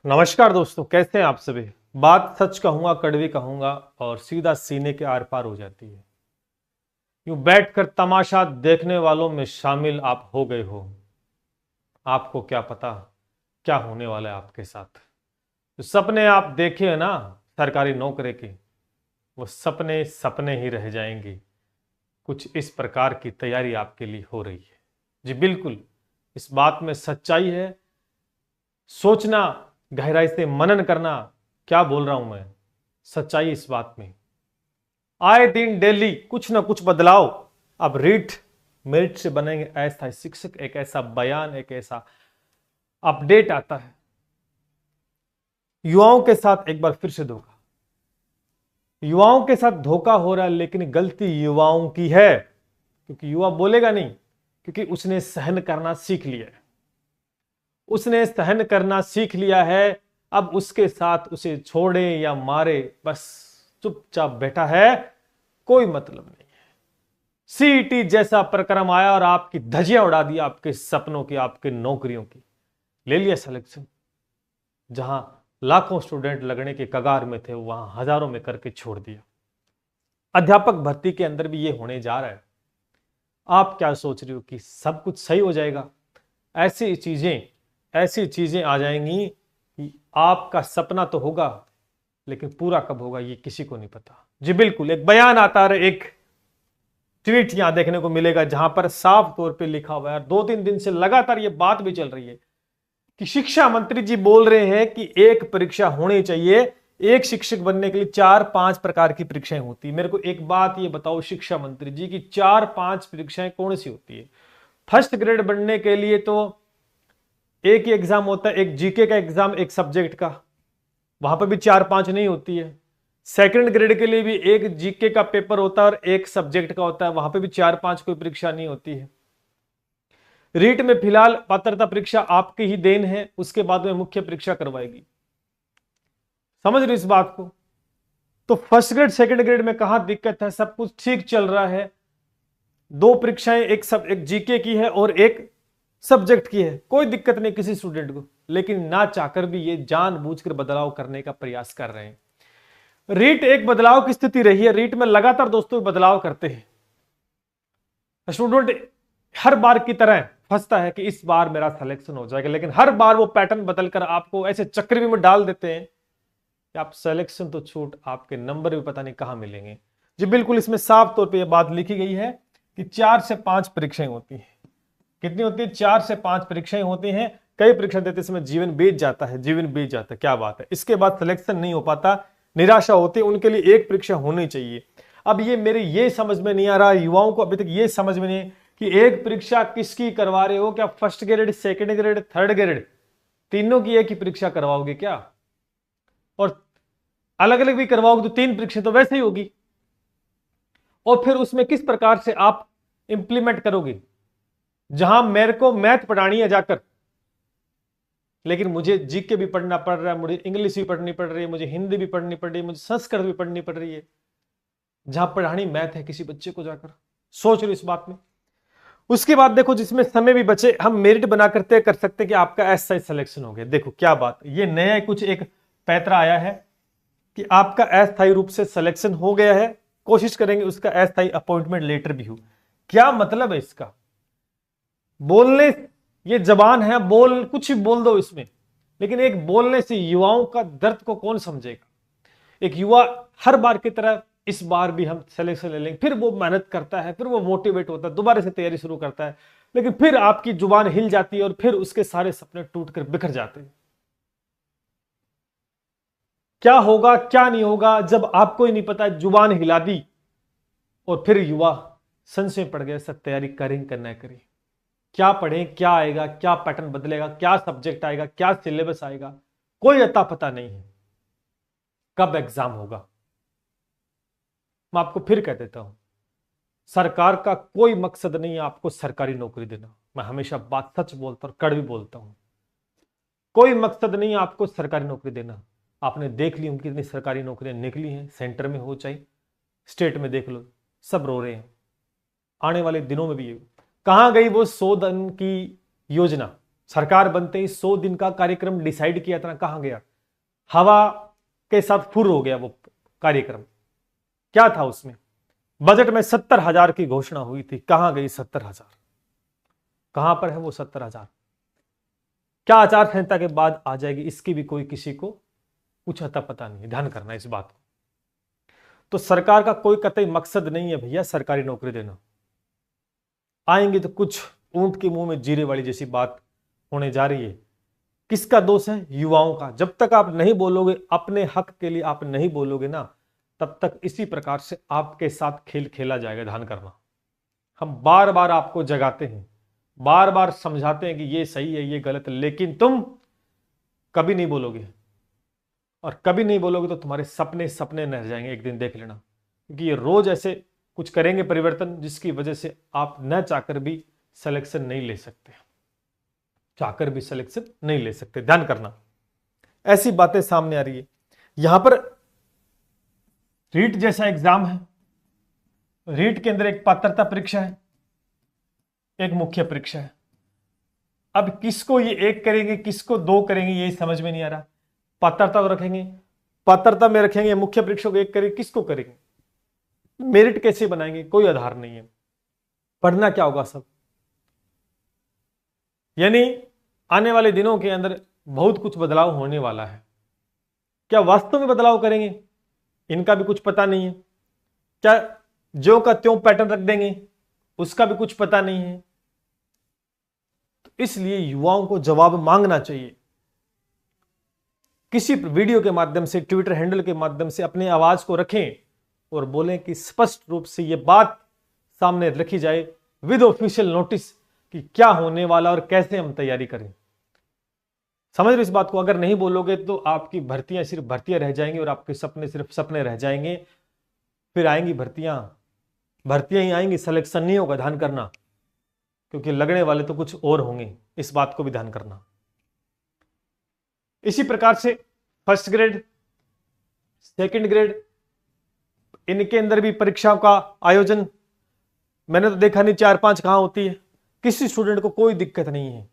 नमस्कार दोस्तों, कैसे हैं आप सभी। बात सच कहूंगा, कड़वी कहूंगा और सीधा सीने के आर पार हो जाती है। यूं बैठकर तमाशा देखने वालों में शामिल आप हो गए हो। आपको क्या पता क्या होने वाला है आपके साथ। जो सपने आप देखे हैं ना सरकारी नौकरी के, वो सपने सपने ही रह जाएंगे। कुछ इस प्रकार की तैयारी आपके लिए हो रही है। जी बिल्कुल, इस बात में सच्चाई है। सोचना, गहराई से मनन करना, क्या बोल रहा हूं मैं, सच्चाई इस बात में। आए दिन डेली कुछ ना कुछ बदलाव। अब रीट मेरिट से बनेंगे अस्थायी शिक्षक, एक ऐसा बयान, एक ऐसा अपडेट आता है। युवाओं के साथ एक बार फिर से धोखा। युवाओं के साथ धोखा हो रहा है, लेकिन गलती युवाओं की है। क्योंकि युवा बोलेगा नहीं, क्योंकि उसने सहन करना सीख लिया है। उसने सहन करना सीख लिया है। अब उसके साथ उसे छोड़े या मारे, बस चुपचाप बैठा है, कोई मतलब नहीं। सीईटी जैसा प्रक्रम आया और आपकी धज्जियां उड़ा दी, आपके सपनों की, आपके नौकरियों की। ले लिया सिलेक्शन। जहां लाखों स्टूडेंट लगने के कगार में थे, वहां हजारों में करके छोड़ दिया। अध्यापक भर्ती के अंदर भी ये होने जा रहा है। आप क्या सोच रही हो कि सब कुछ सही हो जाएगा? ऐसी चीजें ऐसी चीजें आ जाएंगी कि आपका सपना तो होगा, लेकिन पूरा कब होगा ये किसी को नहीं पता। जी बिल्कुल, एक बयान आता है, एक ट्वीट यहां देखने को मिलेगा जहां पर साफ तौर पे लिखा हुआ है। 2-3 दिन से लगातार ये बात भी चल रही है कि शिक्षा मंत्री जी बोल रहे हैं कि एक परीक्षा होनी चाहिए। एक शिक्षक बनने के लिए 4-5 प्रकार की परीक्षाएं होती है। मेरे को एक बात ये बताओ शिक्षा मंत्री जी की 4-5 परीक्षाएं कौन सी होती है? फर्स्ट ग्रेड बनने के लिए तो एक ही एग्जाम होता है, एक जीके का एग्जाम, एक सब्जेक्ट का। वहां पर भी 4-5 नहीं होती है। सेकंड ग्रेड के लिए भी एक जीके का पेपर होता है और एक सब्जेक्ट का होता है, वहां पे भी 4-5 कोई परीक्षा नहीं होती है। रीट में फिलहाल पात्रता परीक्षा आपकी ही देन है, उसके बाद में मुख्य परीक्षा करवाएगी। समझ रहे इस बात को? तो फर्स्ट ग्रेड सेकंड ग्रेड में कहां दिक्कत है? सब कुछ ठीक चल रहा है। दो परीक्षाएं, एक जीके की है और एक सब्जेक्ट की है, कोई दिक्कत नहीं किसी स्टूडेंट को। लेकिन ना चाहकर भी ये जानबूझकर बदलाव करने का प्रयास कर रहे हैं। रीट एक बदलाव की स्थिति रही है। रीट में लगातार दोस्तों बदलाव करते हैं। स्टूडेंट हर बार की तरह फंसता है कि इस बार मेरा सिलेक्शन हो जाएगा, लेकिन हर बार वो पैटर्न बदलकर आपको ऐसे चक्रव्यूह में डाल देते हैं कि आप सिलेक्शन तो छूट, आपके नंबर भी पता नहीं कहां मिलेंगे। जी बिल्कुल, इसमें साफ तौर पे ये बात लिखी गई है कि 4 से 5 परीक्षाएं होती हैं। कितनी होती है? 4 से 5 परीक्षाएं होती हैं। कई परीक्षा देते समय जीवन बीत जाता है, जीवन बीत जाता है, क्या बात है। इसके बाद सिलेक्शन नहीं हो पाता, निराशा होती है। उनके लिए एक परीक्षा होनी चाहिए। अब ये मेरे ये समझ में नहीं आ रहा, युवाओं को अभी तक ये समझ में नहीं कि एक परीक्षा किसकी करवा रहे हो? क्या first grade, second grade, third grade, तीनों की एक ही परीक्षा करवाओगे क्या? और अलग अलग भी करवाओगे तो 3 परीक्षा तो वैसे ही होगी। और फिर उसमें किस प्रकार से आप इंप्लीमेंट करोगे? जहां मेरे को मैथ पढ़ानी है जाकर, लेकिन मुझे जीके भी पढ़ना पड़ रहा है, मुझे इंग्लिश भी पढ़नी पड़ रही है, मुझे हिंदी भी पढ़नी पड़ रही है, मुझे संस्कृत भी पढ़नी पड़ रही है। जहां पढ़ानी मैथ है किसी बच्चे को जाकर, सोच लो इस बात में। उसके बाद देखो, जिसमें समय भी बचे, हम मेरिट बना करते कर सकते कि आपका अस्थायी सिलेक्शन हो गया। देखो क्या बात, ये नया कुछ एक पैतरा आया है कि आपका अस्थायी रूप से सिलेक्शन हो गया है। कोशिश करेंगे उसका अस्थायी अपॉइंटमेंट लेटर भी हो। क्या मतलब है इसका? बोलने, ये जबान है, बोल कुछ भी बोल दो इसमें, लेकिन एक बोलने से युवाओं का दर्द को कौन समझेगा? एक युवा हर बार की तरह इस बार भी हम सिलेक्शन ले लेंगे, फिर वो मेहनत करता है, फिर वो मोटिवेट होता है, दोबारा से तैयारी शुरू करता है, लेकिन फिर आपकी जुबान हिल जाती है और फिर उसके सारे सपने टूटकर बिखर जाते हैं। क्या होगा क्या नहीं होगा जब आपको ही नहीं पता, जुबान हिला दी और फिर युवा संशय पड़ गया, सब तैयारी करें करना करें, क्या पढ़ें, क्या आएगा, क्या पैटर्न बदलेगा, क्या सब्जेक्ट आएगा, क्या सिलेबस आएगा, कोई अता पता नहीं है। कब एग्जाम होगा? मैं आपको फिर कह देता हूं, सरकार का कोई मकसद नहीं है आपको सरकारी नौकरी देना। मैं हमेशा बात सच बोलता हूं और कड़वी बोलता हूं। कोई मकसद नहीं है आपको सरकारी नौकरी देना। आपने देख ली उनकी कितनी सरकारी नौकरियां निकली हैं, सेंटर में हो चाहे स्टेट में, देख लो, सब रो रहे हैं। आने वाले दिनों में भी ये कहां गई वो 100 दिन की योजना? सरकार बनते ही 100 दिन का कार्यक्रम डिसाइड किया था, कहां गया? हवा के साथ फुर हो गया वो कार्यक्रम। क्या था उसमें? बजट में 70,000 की घोषणा हुई थी, कहां गई 70,000? कहां पर है वो 70,000? क्या आचार संहिता के बाद आ जाएगी, इसकी भी कोई किसी को कुछ अता पता नहीं है। ध्यान करना इस बात को। तो सरकार का कोई कतई मकसद नहीं है भैया सरकारी नौकरी देना। आएंगे तो कुछ ऊंट के मुंह में जीरे वाली जैसी बात होने जा रही है। किसका दोष है? युवाओं का। जब तक आप नहीं बोलोगे अपने हक के लिए, आप नहीं बोलोगे ना, तब तक इसी प्रकार से आपके साथ खेल खेला जाएगा। ध्यान करना। हम बार बार आपको जगाते हैं, बार बार समझाते हैं कि ये सही है, ये गलत है, लेकिन तुम कभी नहीं बोलोगे। और कभी नहीं बोलोगे तो तुम्हारे सपने सपने रह जाएंगे, एक दिन देख लेना। क्योंकि ये रोज ऐसे कुछ करेंगे परिवर्तन, जिसकी वजह से आप न चाहकर भी सिलेक्शन नहीं ले सकते, चाहकर भी सिलेक्शन नहीं ले सकते। ध्यान करना, ऐसी बातें सामने आ रही है। यहां पर रीट जैसा एग्जाम है, रीट के अंदर एक पात्रता परीक्षा है, एक मुख्य परीक्षा है। अब किसको ये एक करेंगे, किसको दो करेंगे, ये समझ में नहीं आ रहा। पात्रता को रखेंगे, पात्रता में रखेंगे, मुख्य परीक्षा को एक करेंगे, किसको करेंगे? मेरिट कैसे बनाएंगे? कोई आधार नहीं है। पढ़ना क्या होगा सब? यानी आने वाले दिनों के अंदर बहुत कुछ बदलाव होने वाला है। क्या वास्तव में बदलाव करेंगे, इनका भी कुछ पता नहीं है। क्या ज्यों का त्यों पैटर्न रख देंगे, उसका भी कुछ पता नहीं है। तो इसलिए युवाओं को जवाब मांगना चाहिए। किसी वीडियो के माध्यम से, ट्विटर हैंडल के माध्यम से अपनी आवाज को रखें और बोलें कि स्पष्ट रूप से यह बात सामने रखी जाए विद ऑफिशियल नोटिस कि क्या होने वाला और कैसे हम तैयारी करें। समझ रहे इस बात को? अगर नहीं बोलोगे तो आपकी भर्तियां सिर्फ भर्तियां रह जाएंगी और आपके सपने सिर्फ सपने रह जाएंगे। फिर आएंगी भर्तियां, भर्तियां ही आएंगी, सिलेक्शन नहीं होगा। ध्यान करना, क्योंकि लगने वाले तो कुछ और होंगे, इस बात को भी ध्यान करना। इसी प्रकार से फर्स्ट ग्रेड, सेकंड ग्रेड, इनके अंदर भी परीक्षाओं का आयोजन मैंने तो देखा नहीं 4-5 कहां होती है। किसी स्टूडेंट को कोई दिक्कत नहीं है,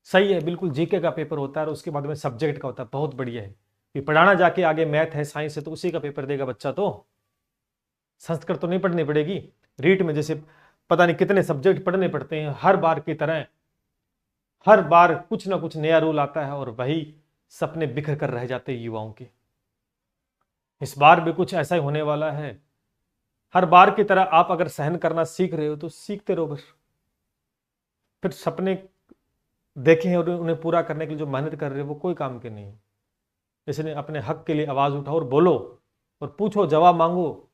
सही है, बिल्कुल जीके का पेपर होता है और उसके बाद में सब्जेक्ट का होता है, बहुत बढ़िया है। कि पढ़ाना जाके आगे मैथ है, साइंस है, तो उसी का पेपर देगा बच्चा, तो संस्कृत तो नहीं पढ़नी पड़ेगी। रीट में जैसे पता नहीं कितने सब्जेक्ट पढ़ने पड़ते हैं, हर बार की तरह हर बार कुछ ना कुछ नया रूल आता है और वही सपने बिखर कर रह जाते हैं युवाओं के। इस बार भी कुछ ऐसा ही होने वाला है। हर बार की तरह आप अगर सहन करना सीख रहे हो तो सीखते रहो बस। फिर सपने देखें और उन्हें पूरा करने के लिए जो मेहनत कर रहे हो वो कोई काम के नहीं है। इसलिए अपने हक के लिए आवाज उठाओ और बोलो और पूछो, जवाब मांगो,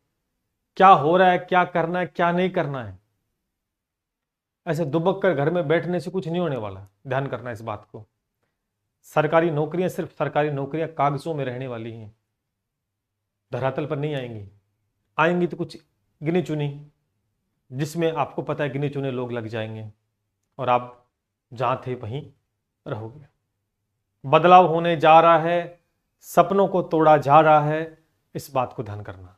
क्या हो रहा है, क्या करना है, क्या नहीं करना है। ऐसे दुबक कर घर में बैठने से कुछ नहीं होने वाला। ध्यान करना इस बात को। सरकारी नौकरियां सिर्फ सरकारी नौकरियां कागजों में रहने वाली हैं, धरातल पर नहीं आएंगी। आएंगी तो कुछ गिनी चुनी, जिसमें आपको पता है गिने चुने लोग लग जाएंगे और आप जहां थे वहीं रहोगे। बदलाव होने जा रहा है, सपनों को तोड़ा जा रहा है, इस बात को ध्यान करना।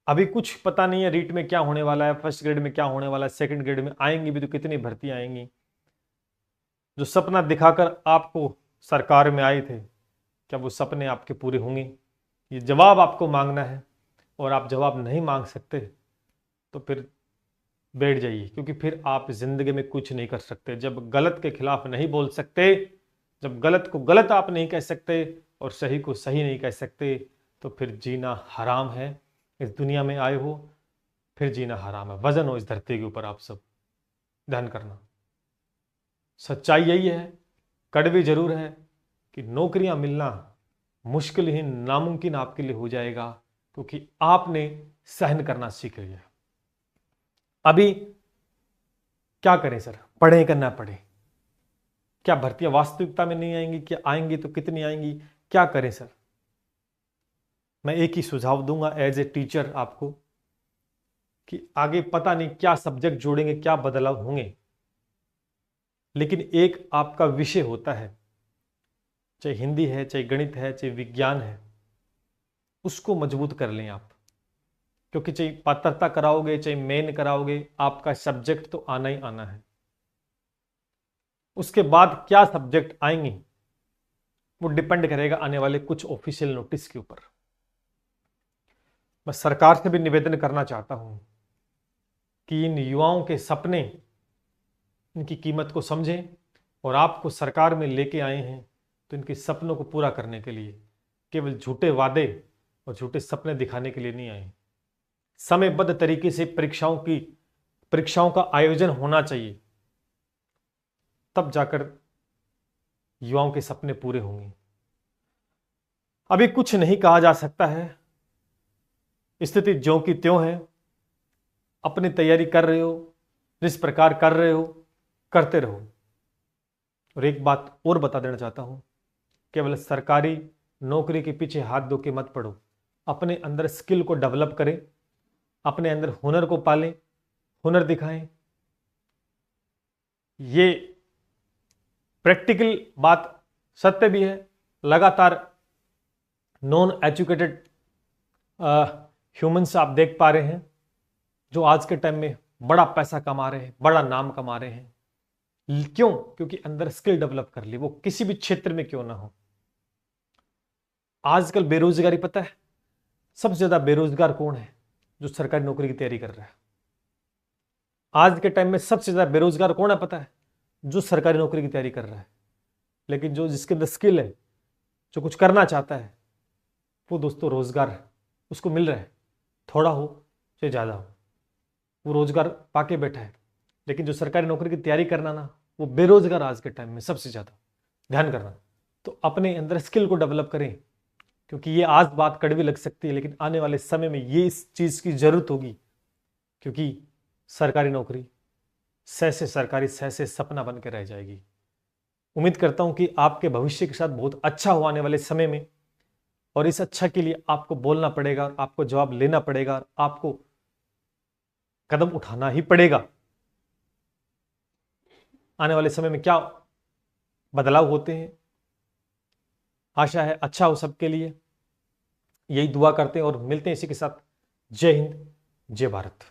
अभी कुछ पता नहीं है रीट में क्या होने वाला है, फर्स्ट ग्रेड में क्या होने वाला है, सेकंड ग्रेड में आएंगी भी तो कितनी भर्तियां आएंगी। जो सपना दिखाकर आपको सरकार में आए थे, क्या वो सपने आपके पूरे होंगे? ये जवाब आपको मांगना है और आप जवाब नहीं मांग सकते तो फिर बैठ जाइए, क्योंकि फिर आप जिंदगी में कुछ नहीं कर सकते। जब गलत के खिलाफ नहीं बोल सकते, जब गलत को गलत आप नहीं कह सकते और सही को सही नहीं कह सकते, तो फिर जीना हराम है। इस दुनिया में आए हो, फिर जीना हराम है। वजन हो इस धरती के ऊपर आप सब। ध्यान करना, सच्चाई यही है, कड़वी जरूर है कि नौकरियां मिलना मुश्किल ही नामुमकिन आपके लिए हो जाएगा, क्योंकि आपने सहन करना सीख लिया। अभी क्या करें सर, पढ़े कि ना पढ़े? क्या भर्तियां वास्तविकता में नहीं आएंगी? क्या आएंगी तो कितनी आएंगी? क्या करें सर? मैं एक ही सुझाव दूंगा एज ए टीचर आपको कि आगे पता नहीं क्या सब्जेक्ट जोड़ेंगे, क्या बदलाव होंगे, लेकिन एक आपका विषय होता है, चाहे हिंदी है, चाहे गणित है, चाहे विज्ञान है, उसको मजबूत कर लें आप। क्योंकि चाहे पात्रता कराओगे, चाहे मेन कराओगे, आपका सब्जेक्ट तो आना ही आना है। उसके बाद क्या सब्जेक्ट आएंगे वो डिपेंड करेगा आने वाले कुछ ऑफिशियल नोटिस के ऊपर। मैं सरकार से भी निवेदन करना चाहता हूं कि इन युवाओं के सपने, इनकी कीमत को समझें, और आपको सरकार में लेके आए हैं तो इनके सपनों को पूरा करने के लिए, केवल झूठे वादे और झूठे सपने दिखाने के लिए नहीं आए। समयबद्ध तरीके से परीक्षाओं का आयोजन होना चाहिए, तब जाकर युवाओं के सपने पूरे होंगे। अभी कुछ नहीं कहा जा सकता है, स्थिति ज्यों की त्यों है। अपनी तैयारी कर रहे हो, जिस प्रकार कर रहे हो करते रहो। और एक बात और बता देना चाहता हूं, केवल सरकारी नौकरी के पीछे हाथ धो के मत पड़ो। अपने अंदर स्किल को डेवलप करें, अपने अंदर हुनर को पालें, हुनर दिखाएं। ये प्रैक्टिकल बात सत्य भी है। लगातार नॉन एजुकेटेड ह्यूमंस आप देख पा रहे हैं जो आज के टाइम में बड़ा पैसा कमा रहे हैं, बड़ा नाम कमा रहे हैं। क्यों? क्योंकि अंदर स्किल डेवलप कर ली, वो किसी भी क्षेत्र में क्यों ना हो। आजकल बेरोजगारी, पता है सबसे ज्यादा बेरोजगार कौन है? जो सरकारी नौकरी की तैयारी कर रहा है। आज के टाइम में सबसे ज्यादा बेरोजगार कौन है पता है? जो सरकारी नौकरी की तैयारी कर रहा है। लेकिन जो जिसके अंदर स्किल है, जो कुछ करना चाहता है, वो दोस्तों रोजगार उसको मिल रहा है, थोड़ा हो चाहे ज्यादा हो, वो रोजगार पाके बैठा है। लेकिन जो सरकारी नौकरी की तैयारी करना ना, वो बेरोजगार आज के टाइम में सबसे ज्यादा। ध्यान करना। तो अपने अंदर स्किल को डेवलप करें, क्योंकि ये आज बात कड़वी लग सकती है, लेकिन आने वाले समय में ये इस चीज की जरूरत होगी। क्योंकि सरकारी नौकरी सहसे सरकारी सहसे सपना बन के रह जाएगी। उम्मीद करता हूं कि आपके भविष्य के साथ बहुत अच्छा हो आने वाले समय में, और इस अच्छा के लिए आपको बोलना पड़ेगा, आपको जवाब लेना पड़ेगा, आपको कदम उठाना ही पड़ेगा। आने वाले समय में क्या बदलाव होते हैं, आशा है अच्छा हो सबके लिए। यही दुआ करते हैं और मिलते हैं इसी के साथ। जय हिंद, जय भारत।